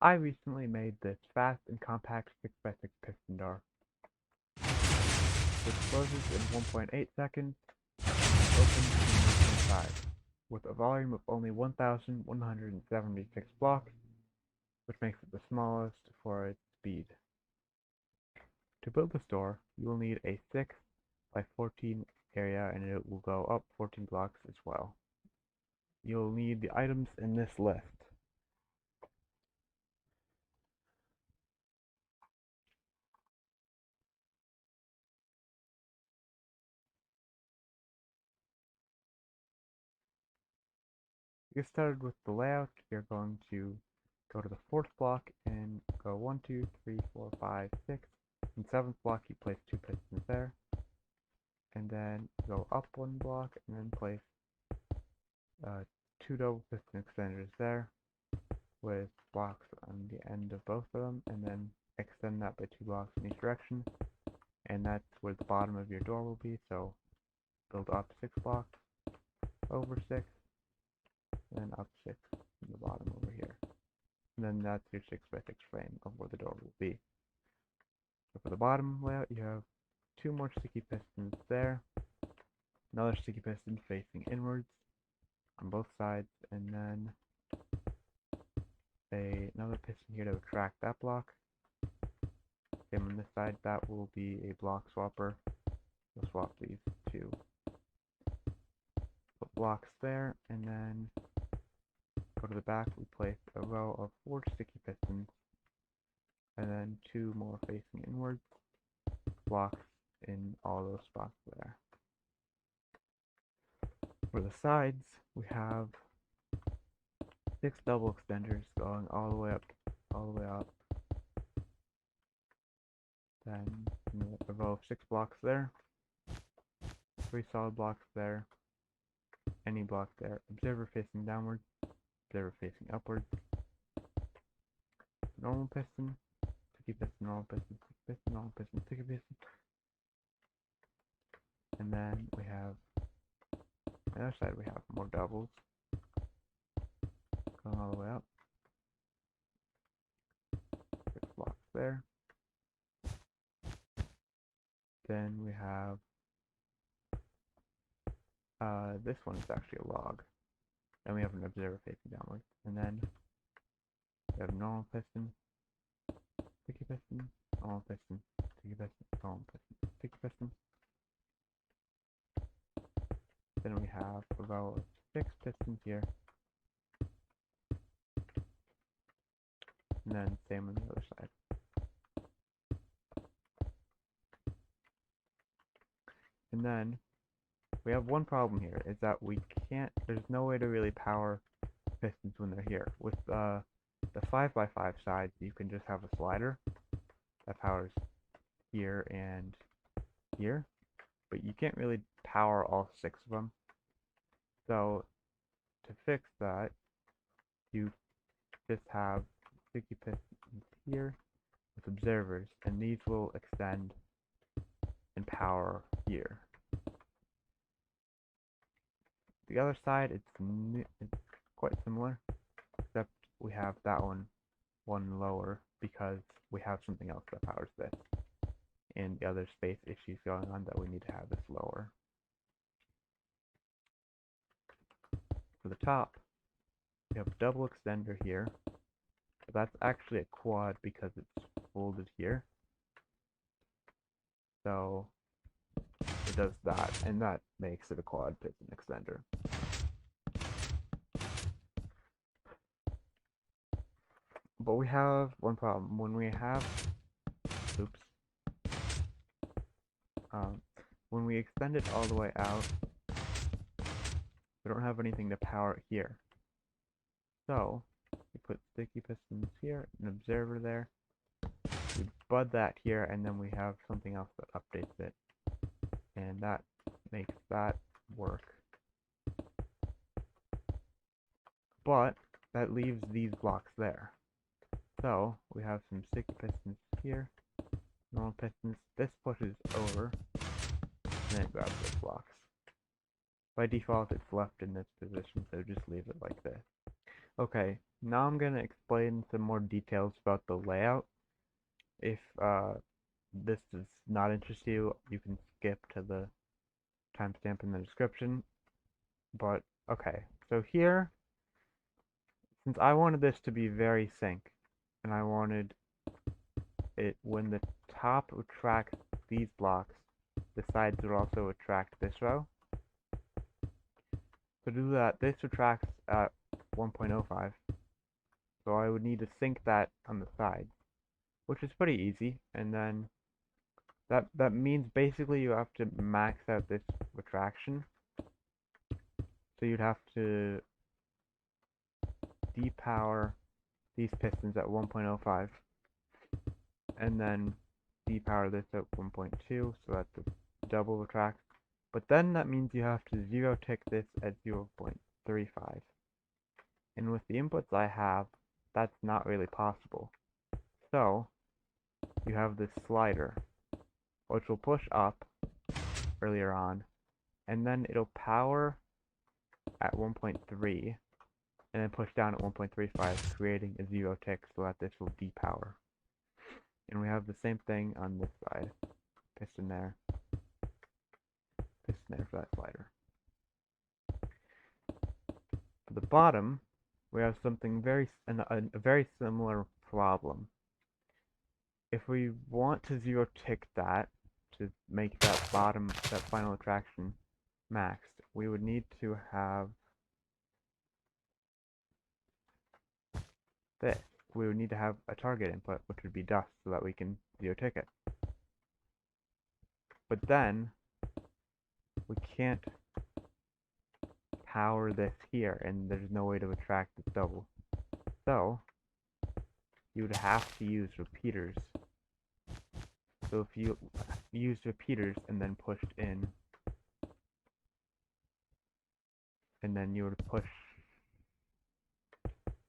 I recently made this fast and compact 6x6 piston door, which closes in 1.8 seconds and opens in 1.5, with a volume of only 1,176 blocks, which makes it the smallest for its speed. To build this door, you will need a 6 by 14 area, and it will go up 14 blocks as well. You'll need the items in this list. To get started with the layout, you're going to go to the 4th block and go 1, 2, 3, 4, 5, 6. In 7th block, you place 2 pistons there. And then go up 1 block and then place 2 double piston extenders there with blocks on the end of both of them, and then extend that by 2 blocks in each direction. And that's where the bottom of your door will be, so build up 6 blocks, over 6, and then up 6 from the bottom over here. And then that's your 6x6 frame of where the door will be. So for the bottom layout, you have 2 more sticky pistons there, another sticky piston facing inwards on both sides, and then another piston here to attract that block. Same on this side, that will be a block swapper. We'll swap these 2. Put blocks there, and then go to the back, we place a row of 4 sticky pistons, and then 2 more facing inwards, blocks in all those spots there. For the sides, we have 6 double extenders going all the way up, then a row of 6 blocks there, 3 solid blocks there, any block there, observer facing downward, observer facing upward, normal piston, sticky piston, normal piston, sticky piston, normal piston, sticky piston, and then we have, on the other side we have more doubles, going all the way up, 6 blocks there, then we have, this one is actually a log, then we have an observer facing downward, and then we have normal piston, sticky piston, normal piston, sticky piston, normal piston, sticky piston. Then we have a row of 6 pistons here, and then same on the other side. And then we have one problem here, is that there's no way to really power pistons when they're here. With the 5x5 sides, you can just have a slider that powers here and here, but you can't really power all 6 of them. So to fix that, you just have sticky pistons here with observers, and these will extend and power here. The other side, it's quite similar, except we have that one lower because we have something else that powers this, and the other space issues going on that we need to have this lower. For the top, we have a double extender here, but that's actually a quad because it's folded here. So it does that, and that makes it a quad piston extender. But we have one problem. When we have, when we extend it all the way out, we don't have anything to power it here. So we put sticky pistons here, an observer there. We bud that here, and then we have something else that updates it, and that makes that work. But that leaves these blocks there. So we have some sticky pistons here, normal pistons. This pushes over, and then it grabs those blocks. By default, it's left in this position, so just leave it like this. Okay, now I'm gonna explain some more details about the layout. If this does not interest you, you can skip to the timestamp in the description. But okay, so here, since I wanted this to be very sync, and I wanted it when the top attracts these blocks, the sides would also attract this row. To do that, this attracts at 1.05, so I would need to sync that on the sides, which is pretty easy, and then that means basically you have to max out this retraction. So you'd have to depower these pistons at 1.05 and then depower this at 1.2 so that the double retracts. But then that means you have to zero tick this at 0.35. And with the inputs I have, that's not really possible. So you have this slider, which will push up earlier on, and then it'll power at 1.3 and then push down at 1.35, creating a zero tick so that this will depower. And we have the same thing on this side. Piston there for that slider. For the bottom, we have something a very similar problem. If we want to zero tick that to make that final attraction maxed, we would need to have this. We would need to have a target input, which would be dust, so that we can zero tick it. But then, we can't power this here, and there's no way to attract this double. So, you would have to use repeaters. So if you used repeaters and then pushed in, and then you would push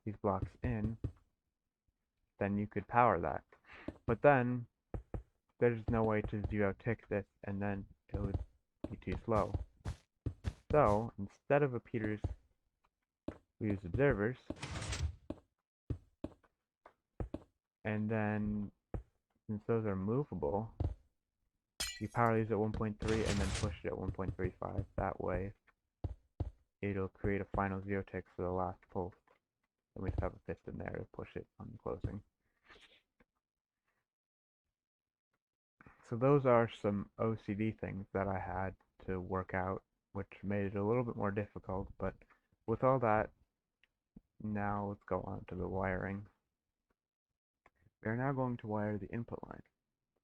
these blocks in, then you could power that. But then, there's no way to zero tick this, and then it would be too slow. So, instead of repeaters, we use observers, and then, since those are movable, you power these at 1.3 and then push it at 1.35. That way, it'll create a final zero tick for the last pulse. Then we just have a piston there to push it on the closing. So those are some OCD things that I had to work out, which made it a little bit more difficult, but with all that, now let's go on to the wiring. We are now going to wire the input line.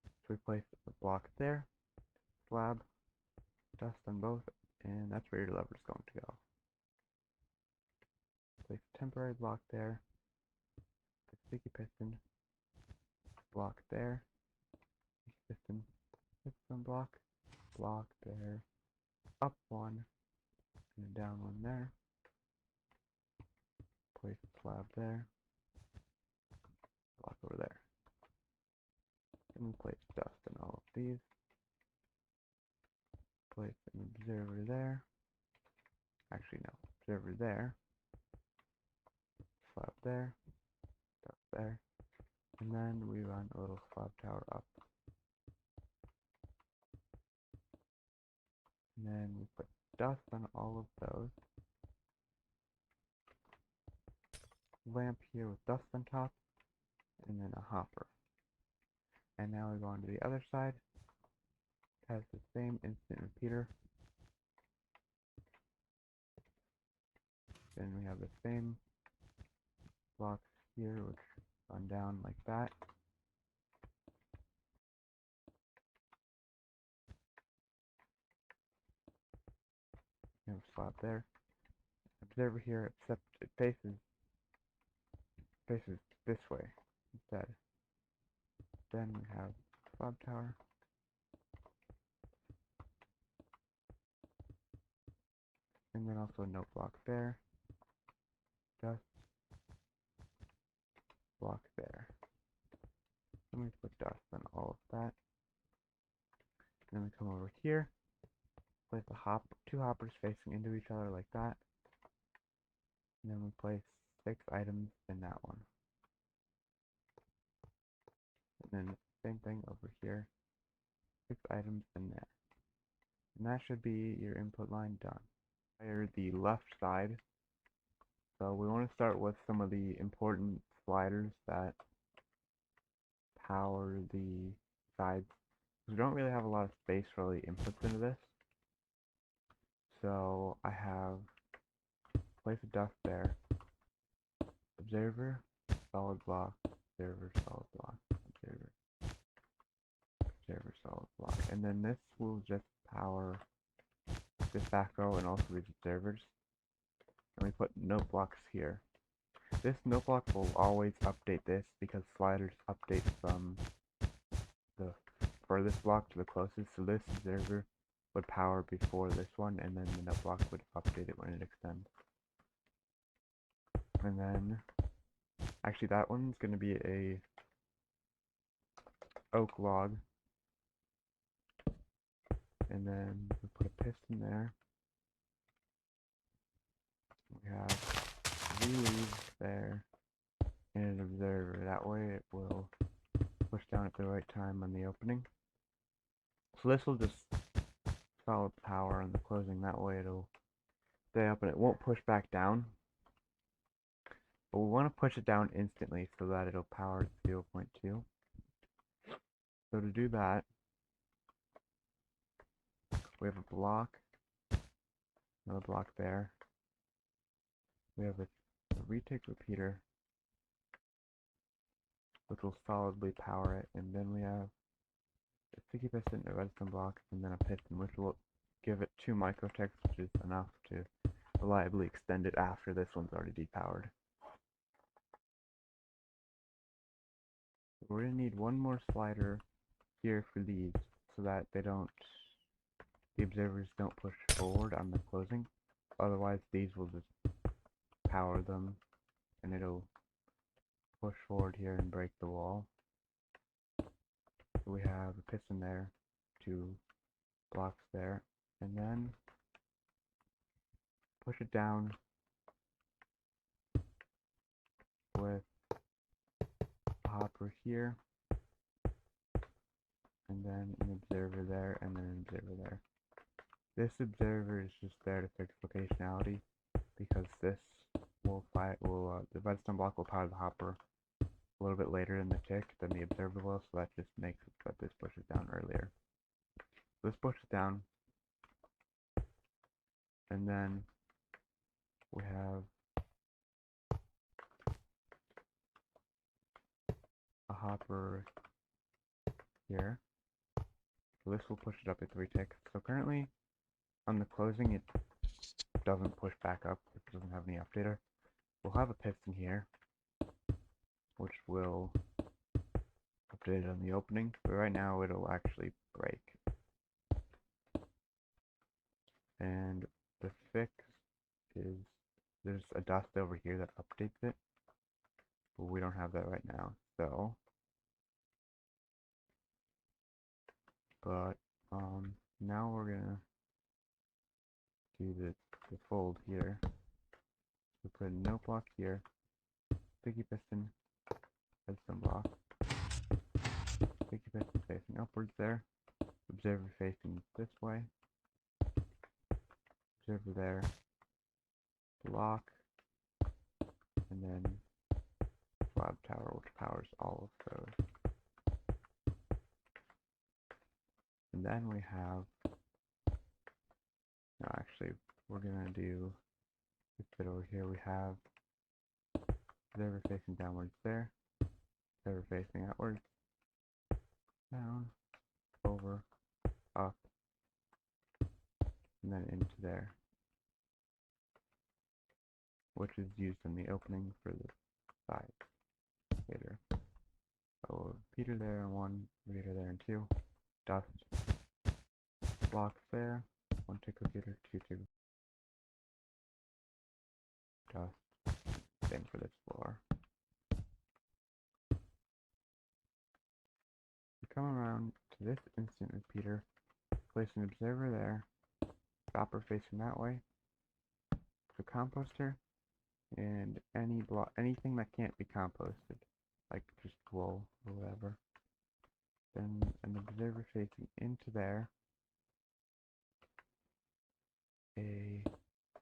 So we place the block there, slab, dust on both, and that's where your lever is going to go. Place a temporary block there, the sticky piston, block there, piston, block there, up one, and down one there, place a slab there, block over there. Then we place dust on all of these, place an observer there, actually no, observer there, slab there, dust there, and then we run a little slab tower up. And then we put dust on all of those. Lamp here with dust on top, and then a hopper. And now we go on to the other side. It has the same instant repeater. Then we have the same blocks here, which run down like that. We have a slab there. Observer here, except it faces this way instead. Then we have slab tower. And then also a note block there. Dust block there. Let me put dust on all of that. And then we come over here, place two hoppers facing into each other like that. And then we place 6 items in that one. And then same thing over here, 6 items in there. And that should be your input line done. Fire the left side. So we want to start with some of the important sliders that power the sides. We don't really have a lot of space for all the inputs into this. So I have place of dust there. Observer, solid block, observer, solid block, observer, observer, solid block. And then this will just power this back row and also these observers. And we put note blocks here. This note block will always update this because sliders update from the furthest block to the closest. So this observer would power before this one, and then the note block would update it when it extends. And then, actually that one's going to be a oak log. And then we put a piston there. We have 3 leaves there and an observer. That way it will push down at the right time on the opening. So this will just solid power on the closing. That way it'll stay up and it won't push back down. But we want to push it down instantly so that it'll power at 0.2. So to do that, we have a block, another block there. We have a retake repeater, which will solidly power it, and then we have a sticky piston, a redstone block, and then a piston, which will give it 2 microticks, which is enough to reliably extend it after this one's already depowered. We're going to need one more slider here for these so that the observers don't push forward on the closing. Otherwise these will just power them and it'll push forward here and break the wall. So we have a piston there, 2 blocks there, and then push it down with a hopper here, and then an observer there, and then an observer there. This observer is just there to fix locationality, because this will the redstone block will power the hopper a little bit later in the tick than the observer will, so that just makes it that this pushes down earlier. So this pushes down, and then we have a hopper here. So this will push it up at 3 ticks. So currently, on the closing, it doesn't push back up. It doesn't have any updater. We'll have a piston here, which will update it on the opening. But right now, it'll actually break. And the fix is there's a dust over here that updates it. But we don't have that right now. So, but now we're gonna do the fold here. We put a note block here, sticky piston, redstone block, sticky piston facing upwards there, observer facing this way, observer there, block, and then slab tower, which powers all of those. And then we have, no, actually, we're gonna do this bit over here. We have observer facing downwards there, observer facing outwards, down, over, up, and then into there, which is used in the opening for the sides later. So repeater there and 1, repeater there and 2, dust, blocks there, 1 tick repeater, 2 tick dust, same for this floor. We come around to this instant repeater, place an observer there, stopper facing that way, the composter, and anything that can't be composted, like just wool or whatever. Then an observer facing into there, a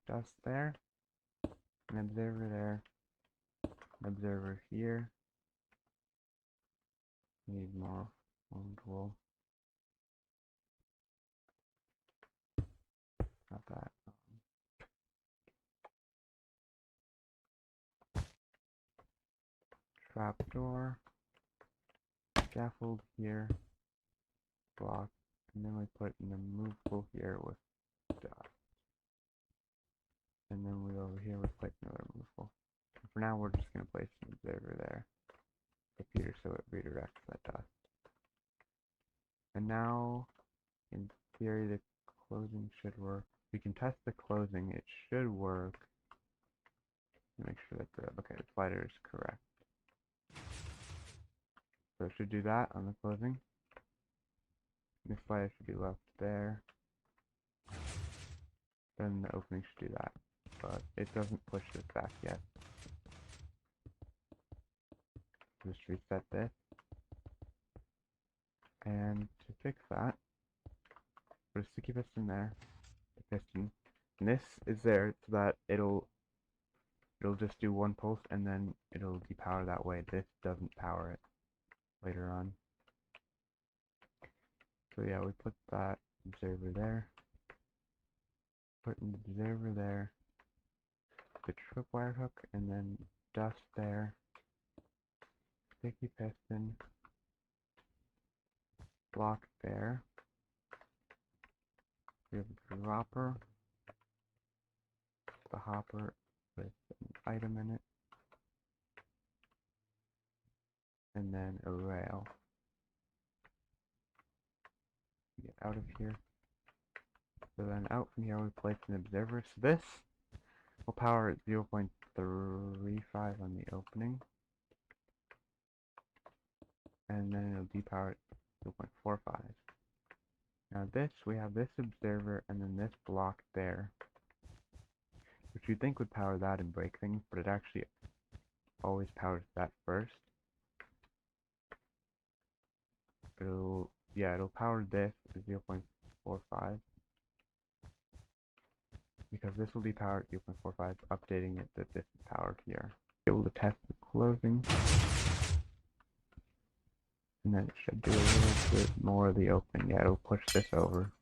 dust there, an observer there, an observer here. Need more owned wool. Not that. Trapdoor, scaffold here, block, and then we put an immovable here with dust. And then we over here we place another immovable. And for now we're just going to place an observer there, computer, so it redirects that dust. And now, in theory, the closing should work. We can test the closing, it should work. Make sure that the slider is correct. So it should do that on the closing. This slider should be left there. Then the opening should do that. But it doesn't push this back yet. Just reset this. And to fix that, put a sticky piston there. The piston. And this is there so that it'll just do one pulse and then it'll depower that way. This doesn't power it later on. So yeah, we put that observer there. Put an observer there. The tripwire hook and then dust there. Sticky piston. Block there. We have a dropper. The hopper with an item in it. And then a rail. Get out of here. So then out from here we place an observer. So this will power at 0.35 on the opening. And then it'll depower at 0.45. Now this, we have this observer and then this block there, which you'd think would power that and break things, but it actually always powers that first. It'll power this at 0.45 because this will be powered at 0.45, updating it that this is powered here. Be able to test the closing, and then it should do a little bit more of the opening. Yeah, it'll push this over.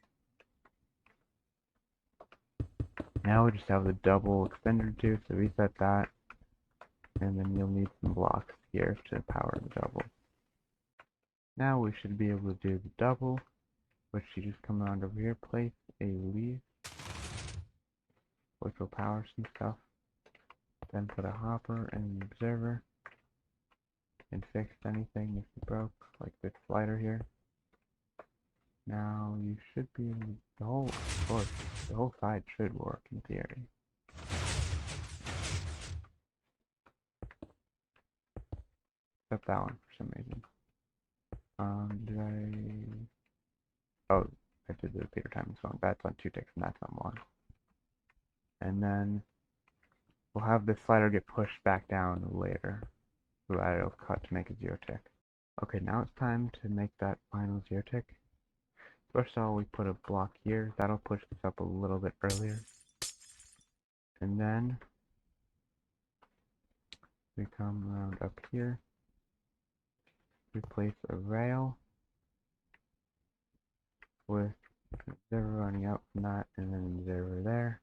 Now we just have the double extender tube, so reset that, and then you'll need some blocks here to power the double. Now we should be able to do the double, which you just come around over here, place a leaf, which will power some stuff, then put a hopper and an observer, and fix anything if it broke, like this slider here. Now you should be able to, the whole side should work in theory. Except that one for some reason. Oh, I did the repeater timing wrong. That's on 2 ticks and that's on 1. And then we'll have this slider get pushed back down later. So that it'll cut to make a 0 tick. Okay, now it's time to make that final 0 tick. First of all, we put a block here. That'll push this up a little bit earlier. And then we come around up here. We place a rail with an observer running out from that, and then an observer there.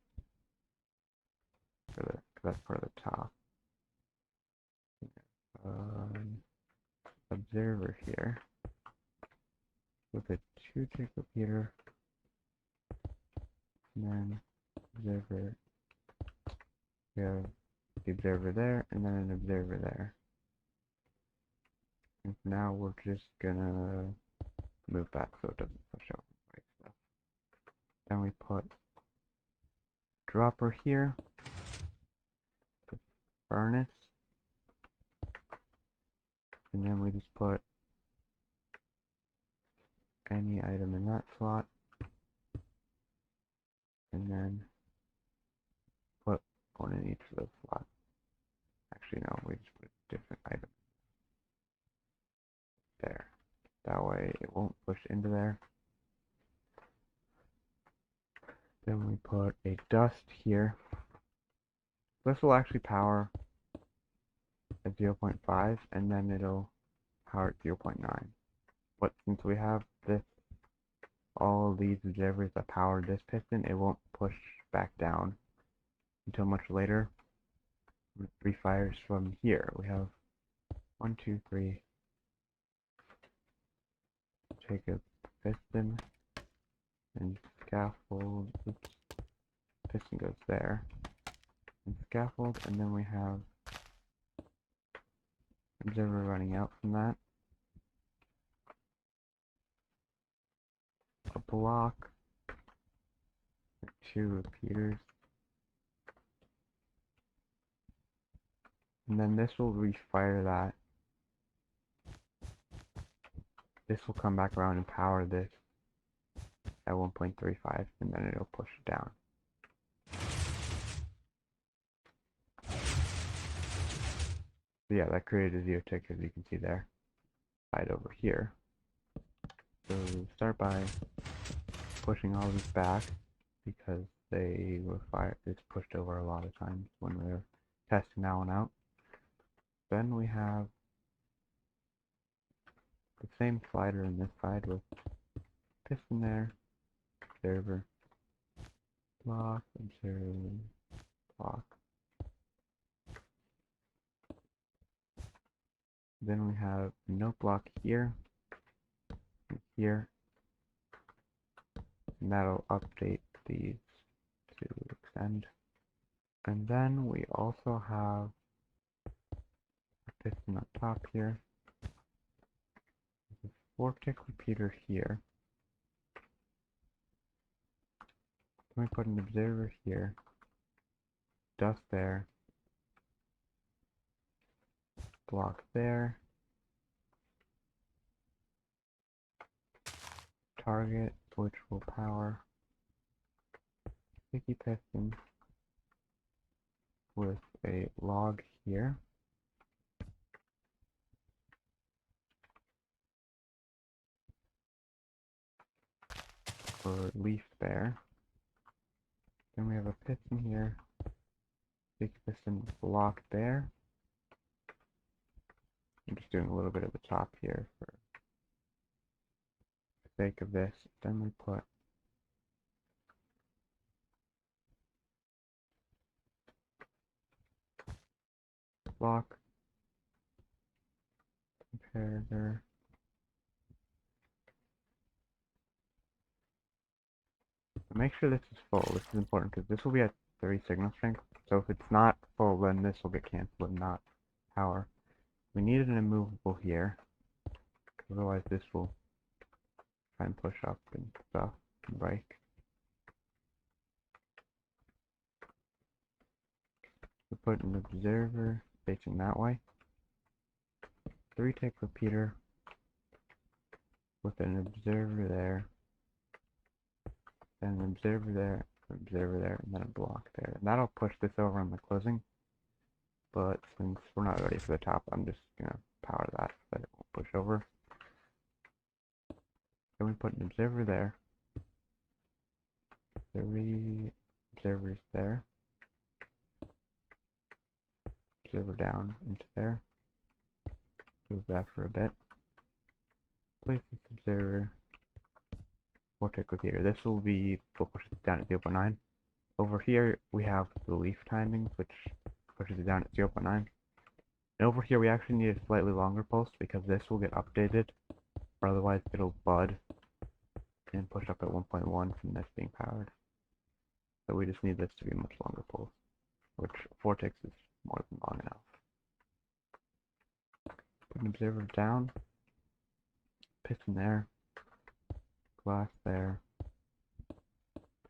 Because that's part of the top. Observer here with a 2-tick repeater, and then observer. We have the observer there, and then an observer there. And for now, we're just gonna move that so it doesn't push over and break stuff. Then we put dropper here, the furnace, and then we just put any item in that slot, and then put one in each of those slots. Actually, no, we just put a different item there. That way it won't push into there. Then we put a dust here. This will actually power at 0.5 and then it'll power at 0.9. But since we have this, all of these observers that power this piston, it won't push back down until much later. Three fires from here. We have 1, 2, 3. Take a piston and scaffold. Oops. Piston goes there. And scaffold, and then we have observer running out from that. A block. 2 repeaters. And then this will refire that. This will come back around and power this at 1.35, and then it'll push it down. So yeah, that created a zero tick, as you can see there. Right over here. So start by pushing all these back because they were pushed over a lot of times when we were testing that one out. Then we have the same slider in this side with piston there, observer, block, observer, block. Then we have a note block here, and here, and that'll update these to extend. And then we also have a piston on top here. There's a 4-tick repeater here. Then we put an observer here, dust there, block there, target, which will power sticky piston with a log here. For leaf there. Then we have a piston here, sticky piston block there. I'm just doing a little bit of the top here for the sake of this. Then we put block, comparator, make sure this is full. This is important because this will be at 3 signal strength. So if it's not full, then this will get canceled and not power. We needed an immovable here, otherwise this will try and push up and stuff and break. We put an observer facing that way. 3-tick repeater with an observer there, then an observer there, and then a block there. And that'll push this over on the closing. But since we're not ready for the top, I'm just gonna power that so that it won't push over. Then we put an observer there. 3 observers there. Observer down into there. Move that for a bit. Place this observer. 4-tick repeater. This will be we'll push it down at 0.9. Over here we have the leaf timings, which pushes it down at 0.9. And over here we actually need a slightly longer pulse because this will get updated, or otherwise it'll bud and push up at 1.1 from this being powered. So we just need this to be a much longer pulse, which 4 ticks is more than long enough. Put an observer down, piston there, glass there,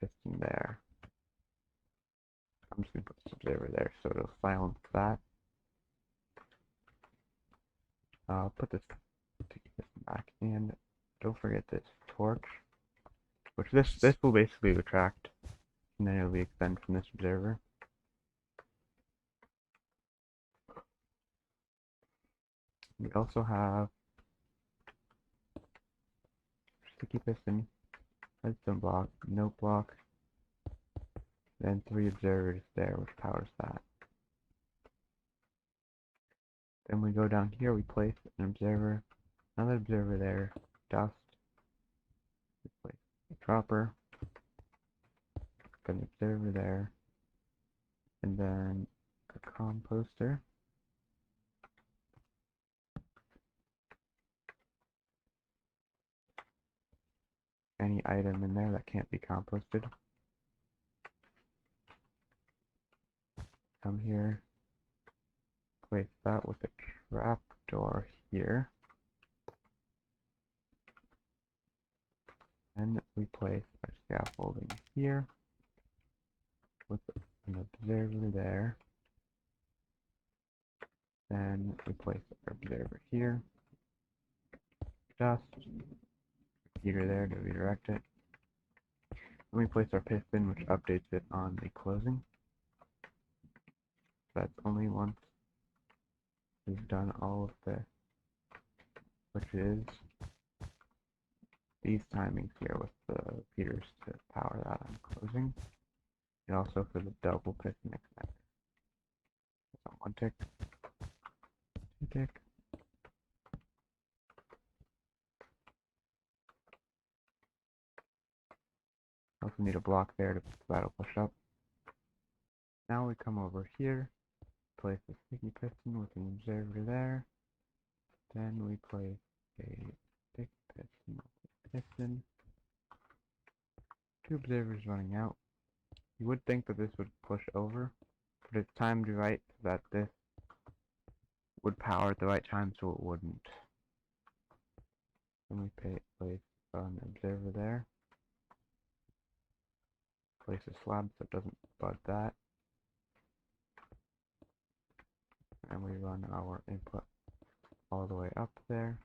piston there. I'm just going to put this observer there so it'll silence that. Put this back, and don't forget this torch, which this will basically retract, and then it'll be extended from this observer. We also have sticky piston, redstone block, note block, then 3 observers there, which powers that. Then we go down here, we place an observer, another observer there, dust, we place a dropper, got an observer there, and then a composter. Any item in there that can't be composted. Come here, place that with a trapdoor here. And we place our scaffolding here with an observer there. Then we place our observer here. Dust. Repeater there to redirect it. Then we place our piston, which updates it on the closing. That's only once we've done all of this, which is these timings here with the repeaters to power that on closing. And also for the double piston extender. So 1 tick, 2 tick. Also need a block there to that'll push up. Now we come over here, place a sticky piston with an observer there. Then we place a stick piston with a piston. 2 observers running out. You would think that this would push over, but it's timed right so that this would power at the right time so it wouldn't. Then we place an observer there. Place a slab so it doesn't bud that. And we run our input all the way up there.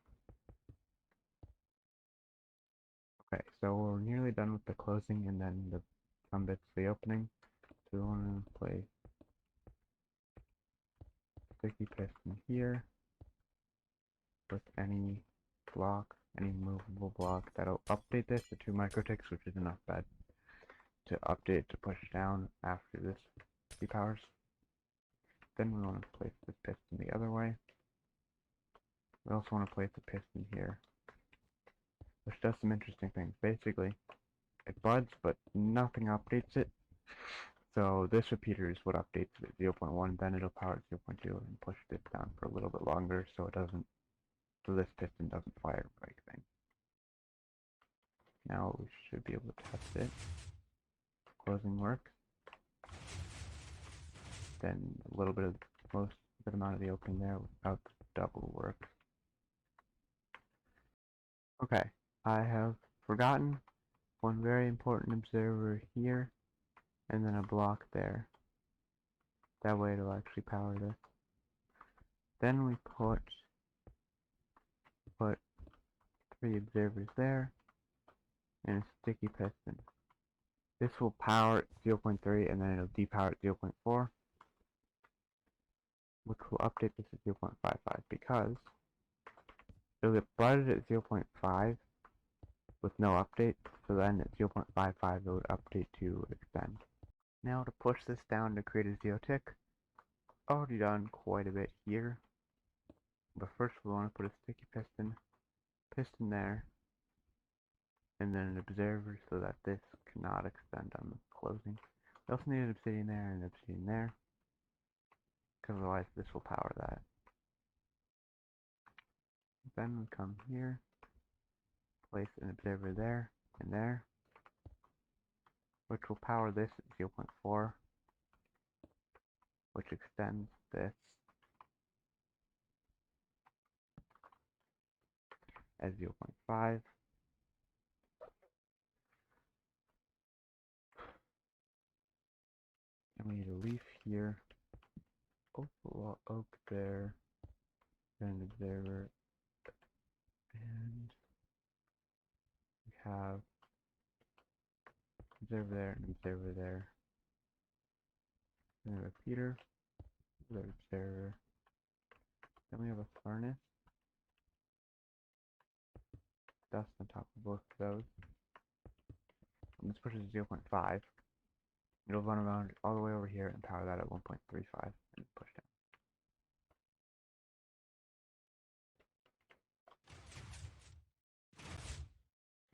Okay, so we're nearly done with the closing and then some bits of the opening. So we want to place sticky piston here with any block, any movable block that'll update this to 2 microticks, which is enough bed to update to push down after this depowers. Then we want to place this piston the other way. We also want to place a piston here, which does some interesting things. Basically, it buds, but nothing updates it. So this repeater is what updates it at 0.1, then it'll power at 0.2 and push this down for a little bit longer so this piston doesn't fire break thing. Now we should be able to test it. Closing works. Then a little bit of most good amount of the opening there without the double works. Okay, I have forgotten one very important observer here, and then a block there. That way it'll actually power this. Then we put 3 observers there, and a sticky piston. This will power at 0.3, and then it'll depower at 0.4, which will update this at 0.55, because it'll get budded at 0.5 with no update, so then at 0.55 it would update to extend. Now to push this down to create a 0 tick, already done quite a bit here, but first we want to put a sticky piston there, and then an observer so that this cannot extend on the closing. We also need an obsidian there and an obsidian there, because otherwise this will power that. Then we come here, place an observer there and there, which will power this at 0.4, which extends this at 0.5. And we need a leaf here, oak there, then an observer, and we have observer there and observer there, and a repeater, another observer, then we have a furnace, dust on top of both of those. And this pushes 0.5. It'll run around all the way over here and power that at 1.35 and push down.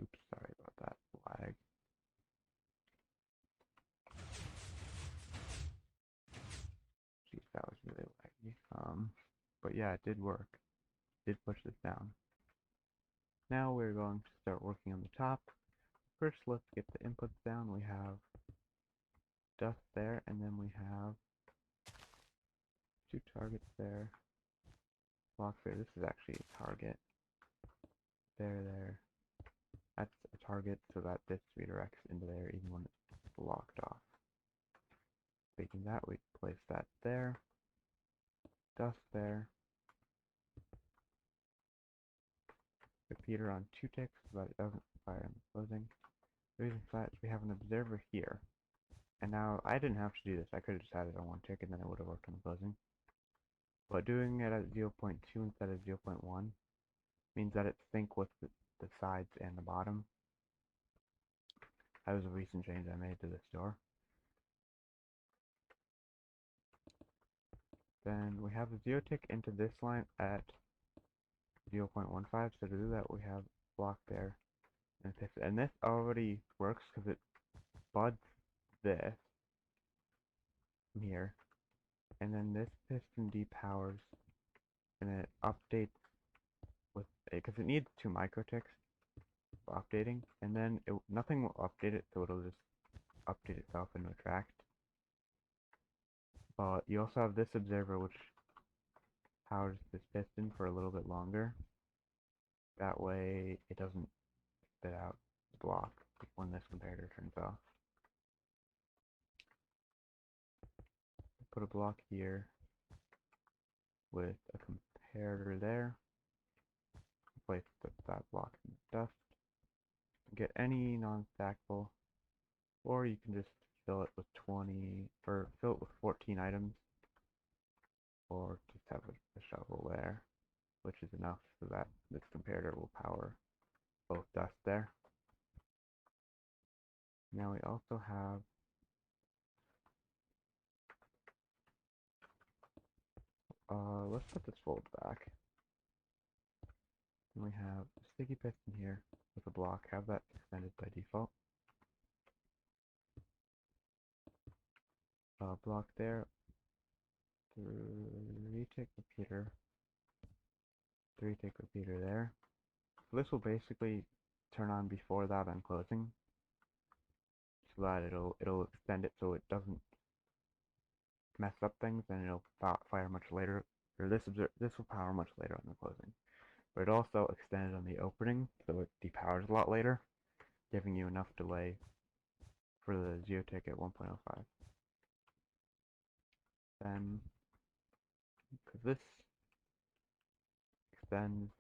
Oops, sorry about that lag. Jeez, that was really laggy. But yeah, it did work. It did push this down. Now we're going to start working on the top. First, let's get the inputs down. We have dust there, and then we have 2 targets there. Block there. This is actually a target. There. That's a target so that this redirects into there even when it's blocked off. Speaking of that, we place that there. Dust there. Repeater on 2 ticks so that it doesn't fire in the closing. The reason for that is we have an observer here. And now I didn't have to do this. I could have just had it on 1 tick and then it would have worked on the closing. But doing it at 0.2 instead of 0.1 means that it's sync with the sides and the bottom. That was a recent change I made to this door. Then we have the 0 tick into this line at 0.15. So to do that, we have block there and a piston. And this already works because it buds this from here. And then this piston depowers and it updates with it because it needs 2 microticks for updating. And then nothing will update it, so it'll just update itself and retract. But you also have this observer which powers this piston for a little bit longer. That way it doesn't spit out the block when this comparator turns off. Put a block here with a comparator there. Place that block in the dust. Get any non-stackable, or you can just fill it with 20, or fill it with 14 items, or just have a shovel there, which is enough so that this comparator will power both dust there. Now we also have let's put this fold back. Then we have a sticky piston here with a block, have that extended by default. Block there, 3 tick repeater, 3 tick repeater there. So this will basically turn on before that on closing, so that it'll extend it so it doesn't mess up things, and it'll fire much later, or this will power much later on the closing. But it also extended on the opening, so it depowers a lot later, giving you enough delay for the geotick at 1.05. Then, because this extends,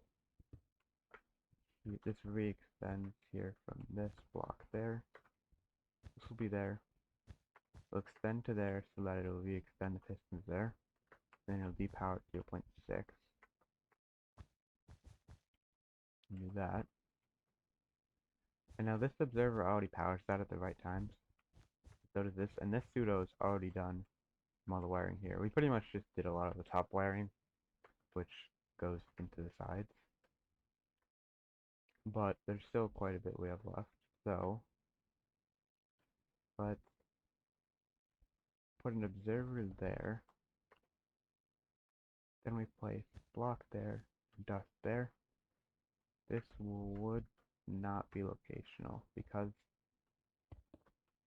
this re-extends here from this block there. This will be there. It'll extend to there so that it'll re-extend the pistons there. Then it'll depower at 0.6. Do that. And now this observer already powers that at the right times. So does this, and this pseudo is already done from all the wiring here. We pretty much just did a lot of the top wiring, which goes into the sides. But there's still quite a bit we have left, so let's put an observer there. Then we place block there, dust there. This would not be locational because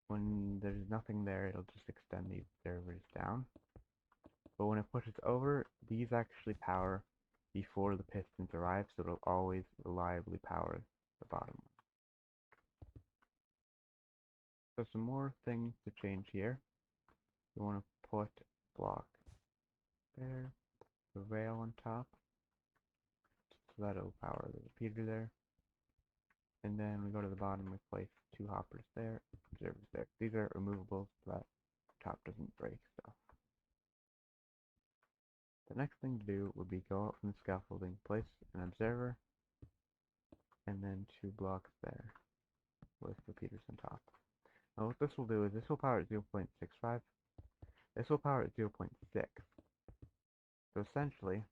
when there's nothing there, it'll just extend the observers down. But when it pushes over, these actually power before the pistons arrive, so it'll always reliably power the bottom one. So some more things to change here. You want to put block there, the rail on top, so that it'll power the repeater there. And then we go to the bottom, we place 2 hoppers there, observers there. These are removable so that top doesn't break stuff. The next thing to do would be go out from the scaffolding, place an observer, and then 2 blocks there with repeaters on top. Now what this will do is this will power at 0.65, this will power at 0.6. So essentially,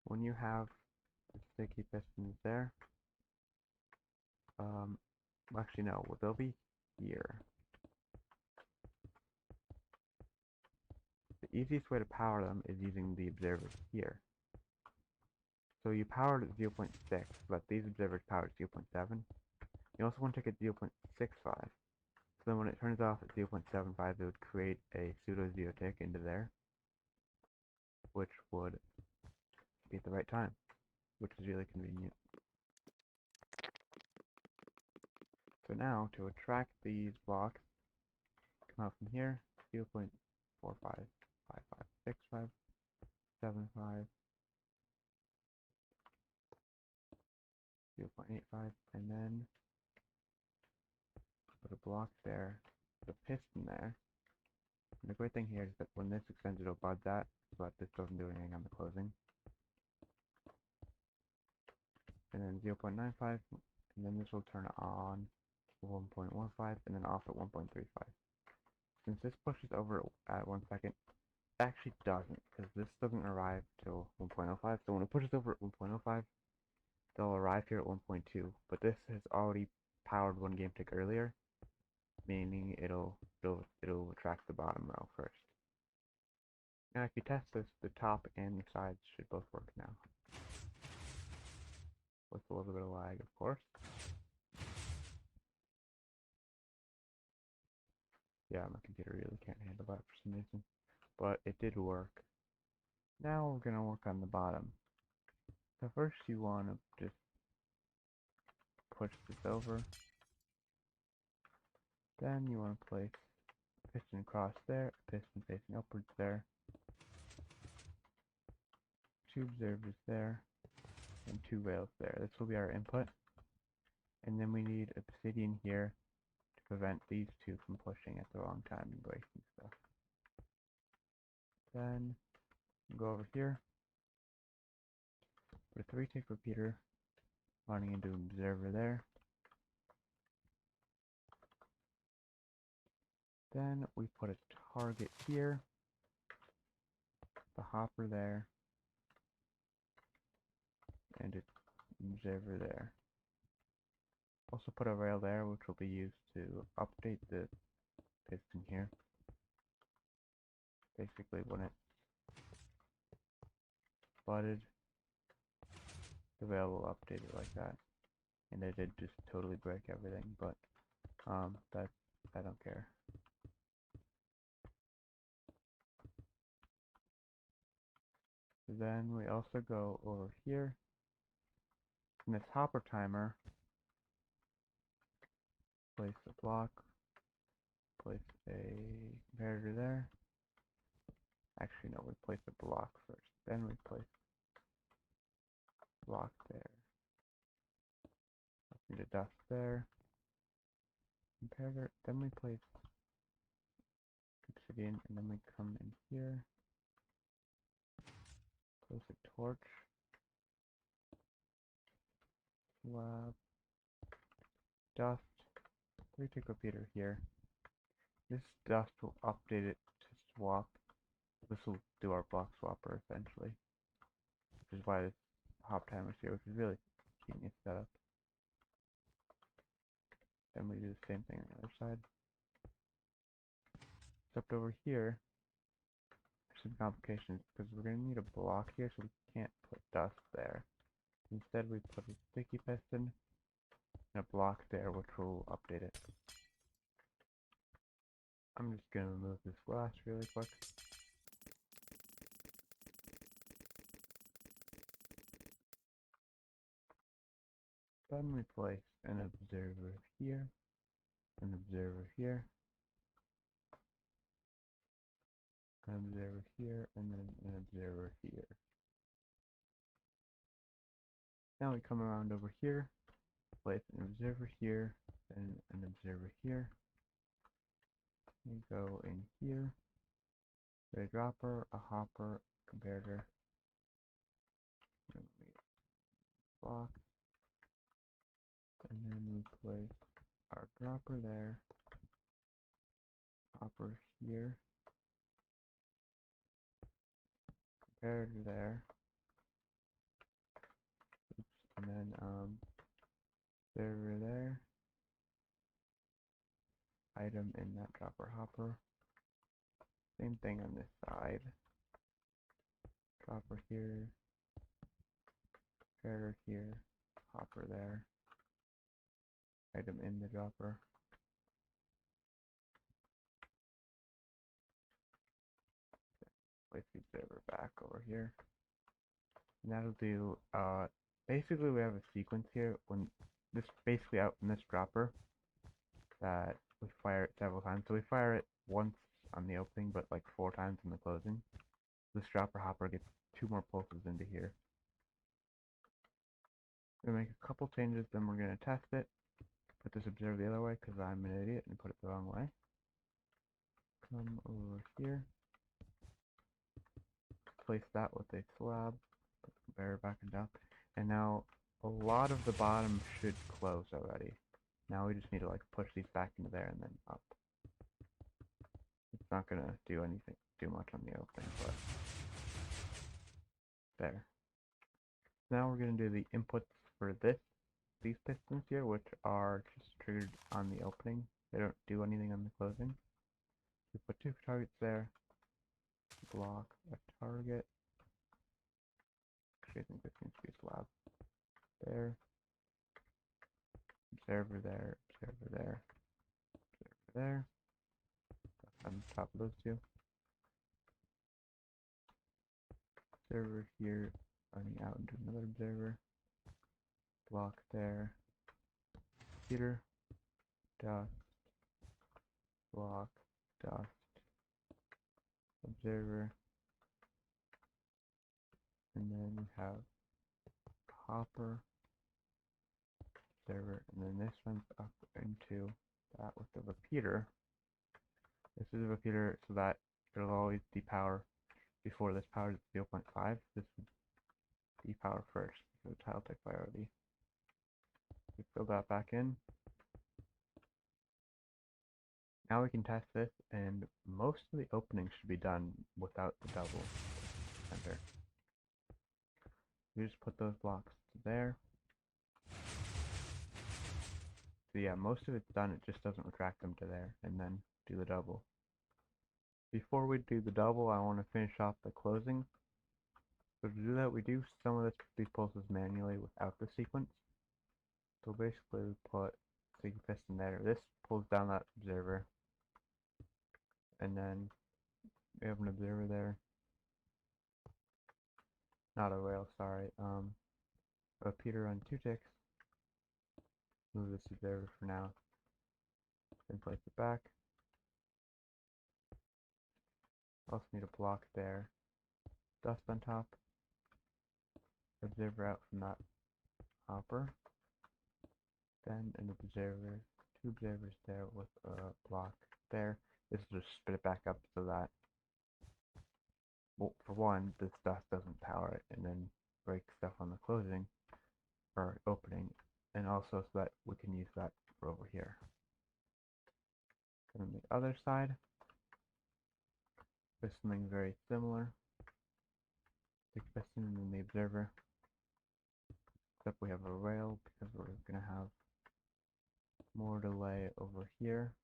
when you have the sticky pistons there, actually no, they'll be here. The easiest way to power them is using the observers here. So you powered at 0.6, but these observers powered at 0.7. You also want to take it 0.65. So then when it turns off at 0.75, it would create a pseudo zero tick into there, which would be at the right time, which is really convenient. So now to attract these blocks, come out from here, 0.45556575, 0.85, and then put a block there, put a piston there. And the great thing here is that when this extends, it'll bud that, but this doesn't do anything on the closing. And then 0.95, and then this will turn on 1.15, and then off at 1.35. Since this pushes over at 1 second, it actually doesn't, because this doesn't arrive till 1.05. So when it pushes over at 1.05, they'll arrive here at 1.2. But this has already powered one game tick earlier, meaning it'll attract the bottom row first. Now if you test this, the top and the sides should both work now. With a little bit of lag, of course. Yeah, my computer really can't handle that for some reason. But it did work. Now we're going to work on the bottom. So first you want to just push this over. Then you want to place a piston across there, a piston facing upwards there, 2 observers there, and 2 rails there. This will be our input. And then we need obsidian here to prevent these 2 from pushing at the wrong time and breaking stuff. Then go over here, put a 3-tick repeater running into an observer there. Then we put a target here, the hopper there, and an observer there. Also put a rail there, which will be used to update the piston here. Basically, when it's butted, the rail will update it like that. And it did just totally break everything, but that I don't care. Then we also go over here in this hopper timer, place a block, place a comparator there. Actually no, we place a block first, then we place a block there. Need a dust there. Comparator, then we place obsidian, and then we come in here. Place a torch. Slab. Dust. 3-tick repeater here. This dust will update it to swap. This will do our block swapper essentially. Which is why this hop timer is here, which is really genius setup. Then we do the same thing on the other side. Except over here, there's some complications because we're going to need a block here, so we can't put dust there. Instead, we put a sticky piston and a block there, which will update it. I'm just going to remove this glass really quick. Then we place an observer here, an observer here, an observer here, and then an observer here. Now we come around over here, place an observer here, and an observer here. We go in here, a dropper, a hopper, comparator, block, and then we place our dropper there, hopper here, comparator there, oops, and then server there, item in that dropper hopper. Same thing on this side. Dropper here, comparator here, hopper there, item in the dropper. Place the server back over here. And that'll do, basically we have a sequence here when this basically out in this dropper that we fire it several times. So we fire it once on the opening, but like 4 times in the closing. This dropper hopper gets 2 more pulses into here. We're gonna make a couple changes, then we're gonna test it. Put this observer the other way because I'm an idiot and put it the wrong way. Come over here. Place that with a slab. Put the conveyor back and down. And now a lot of the bottom should close already. Now we just need to like push these back into there and then up. It's not gonna do anything too much on the opening, but there. Now we're gonna do the inputs for these pistons here, which are just triggered on the opening. They don't do anything on the closing. We put 2 targets there. Block a target. Actually, I think this needs to be a slab. There. Observer there. Observer there. Observer there. That's on top of those 2. Observer here, running out into another observer. Block there. Computer. Dust. Block. Dust. Observer. And then we have hopper. Observer. And then this runs up into that with the repeater. This is a repeater so that it'll always depower before this powers at 0.5. This would depower first for the tile type priority. We fill that back in. Now we can test this, and most of the openings should be done without the double center. We just put those blocks there. So yeah, most of it's done, it just doesn't retract them to there, and then do the double. Before we do the double, I want to finish off the closing. So to do that, we do some of these pulses manually without the sequence. So basically we put the piston there. This pulls down that observer. And then we have an observer there. Not a rail, sorry. A repeater on 2 ticks. Move this observer for now. Then place it back. Also need a block there. Dust on top. Observer out from that hopper. Then an observer, 2 observers there with a block there. This will just spit it back up so that, well, for one, this dust doesn't power it and then break stuff on the closing or opening, and also so that we can use that for over here. And on the other side, there's something very similar. The piston and then the observer, except we have a rail because we're going to have more delay over here.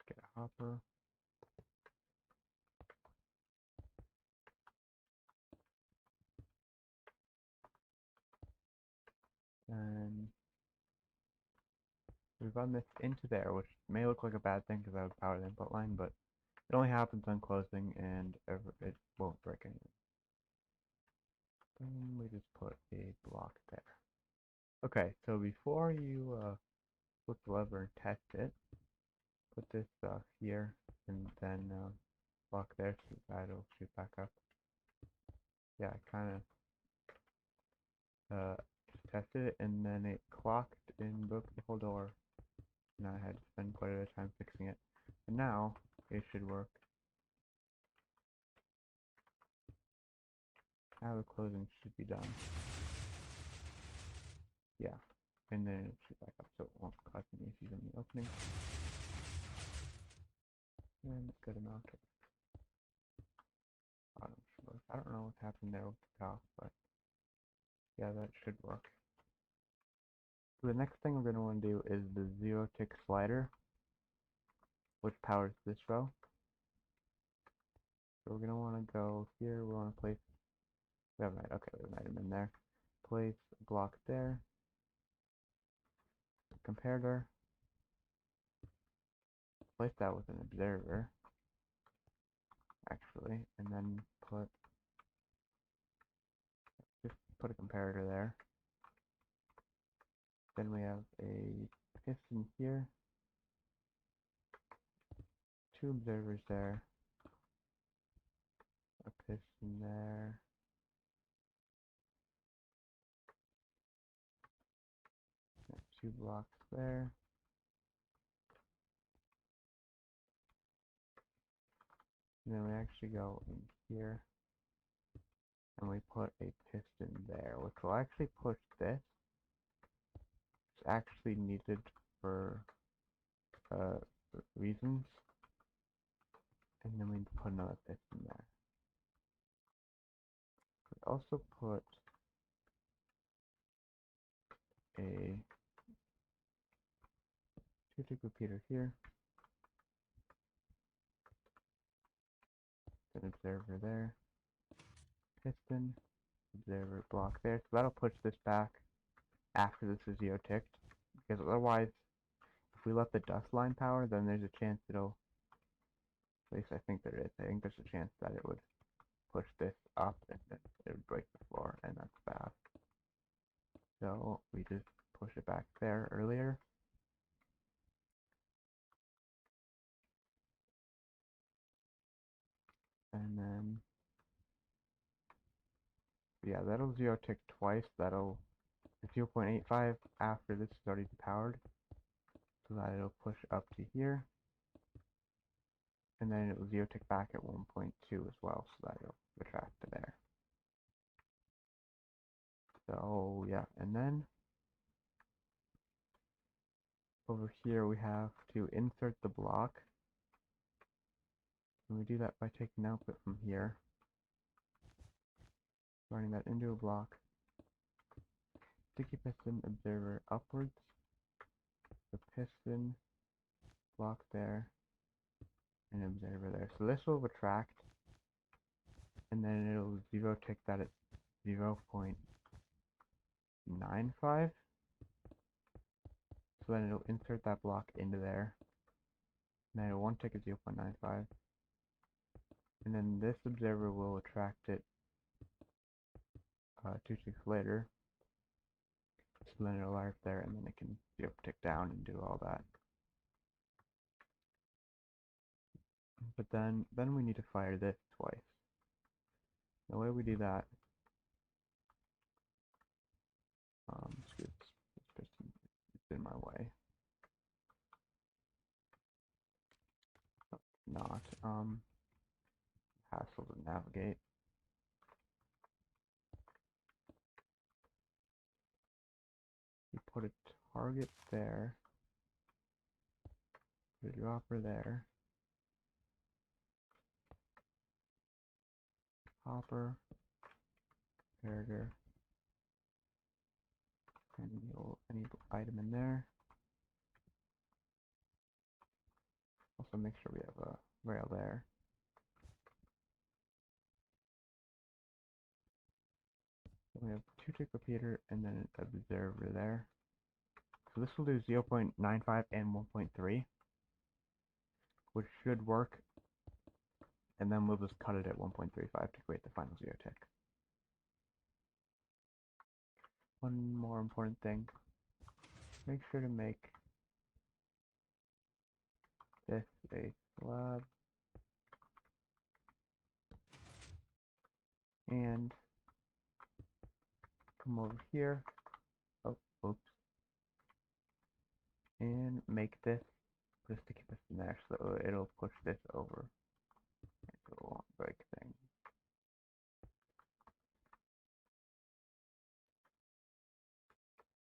Get a hopper. And we run this into there, which may look like a bad thing because I would power the input line, but it only happens on closing and it won't break anything. And we just put a block there. Okay, so before you flip the lever and test it, put this here and then block there so that it'll shoot back up. Yeah, I kind of just tested it and then it clocked and broke the whole door. And I had to spend quite a bit of time fixing it. And now it should work. now the closing should be done. Yeah, and then it should back up so it won't cause any issues in the opening. And a good amount of bottom should work. I don't know what happened there with the top, but yeah, that should work. So the next thing we're going to want to do is the zero tick slider, which powers this row. So we're going to want to go here, we want to place, we have an item in there. Place a block there, comparator, place that with an observer, actually, and then just put a comparator there. Then we have a piston here, two observers there, a piston there, two blocks there, and then we actually go in here and we put a piston there, which will actually push this. It's actually needed for reasons, and then we put another piston there. We also put a two-tick repeater here, an observer there, piston, observer block there. So that'll push this back after this is zero ticked, because otherwise, if we let the dust line power, then there's a chance it'll, at least I think there is, I think there's a chance that it would push this up and then it would break the floor, and that's bad. So we just push it back there earlier. And then, yeah, that'll zero tick twice. That'll 0.85 after this is already powered, so that it'll push up to here, and then it will zero tick back at 1.2 as well, so that it'll retract to there. So yeah, and then over here we have to insert the block, and we do that by taking the output from here, running that into a block, sticky piston observer upwards, the piston block there, and observer there. So this will retract, and then it'll zero tick that at 0.95. So then it'll insert that block into there, and then it'll one tick at 0.95, and then this observer will attract it 2 ticks later. So then it'll arrive there, and then it can zero tick down and do all that. But then we need to fire this twice. The way we do that, this piston is in my way. Not hassle to navigate. You put a target there, put a dropper there, hopper, comparator, and any item in there. Also make sure we have a rail there. We have 2-tick repeater and then an observer there. So this will do 0.95 and 1.3, which should work. And then we'll just cut it at 1.35 to create the final zero tick. One more important thing, make sure to make this a slab and come over here, and make this just to keep us in there, so it'll push this over. It won't break things.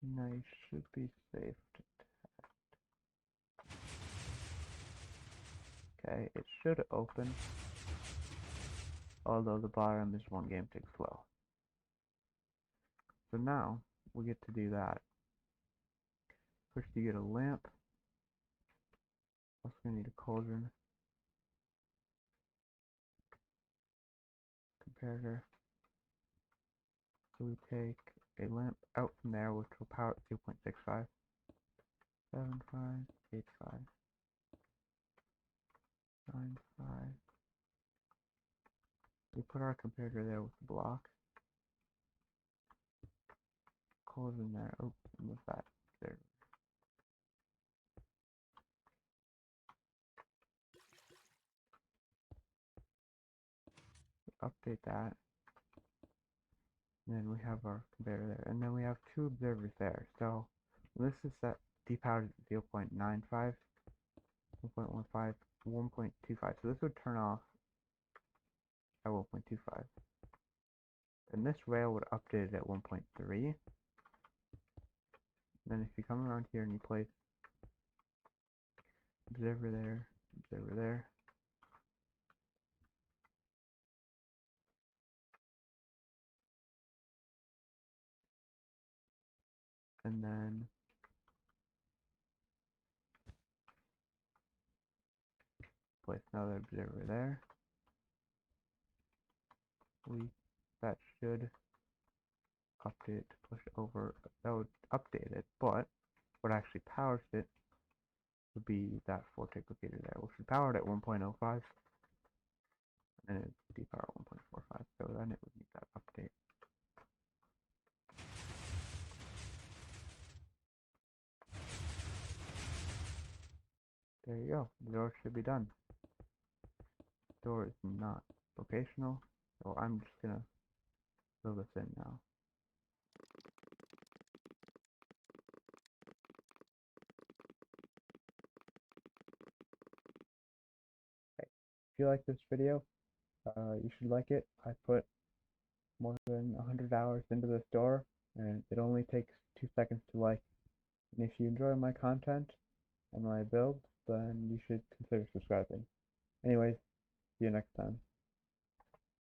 Now you should be safe. Okay, it should open, although the bottom is one game tick slow. So now we get to do that. First you get a lamp. Also gonna need a cauldron. Comparator. So we take a lamp out from there, which will power at 2.65, 75, 85, 95. We put our comparator there with the block. Cauldron there. Oh, move that there. Update that. And then we have our comparator there. And then we have two observers there. So when this is set depowered at 0.95, 1.15, 1.25. So this would turn off at 1.25. And this rail would update it at 1.3. Then if you come around here and you place observer there, and then place another observer there, that should update to push over. That would update it, but what actually powers it would be that 4-tick repeater there, which would power it at 1.05, and it would depower at 1.45. So then it would need that update. There you go. The door should be done. The door is not vocational, so I'm just gonna fill this in now. Okay. If you like this video, you should like it. I put more than 100 hours into this door, and it only takes 2 seconds to like. And if you enjoy my content and my builds, then you should consider subscribing. Anyways, see you next time.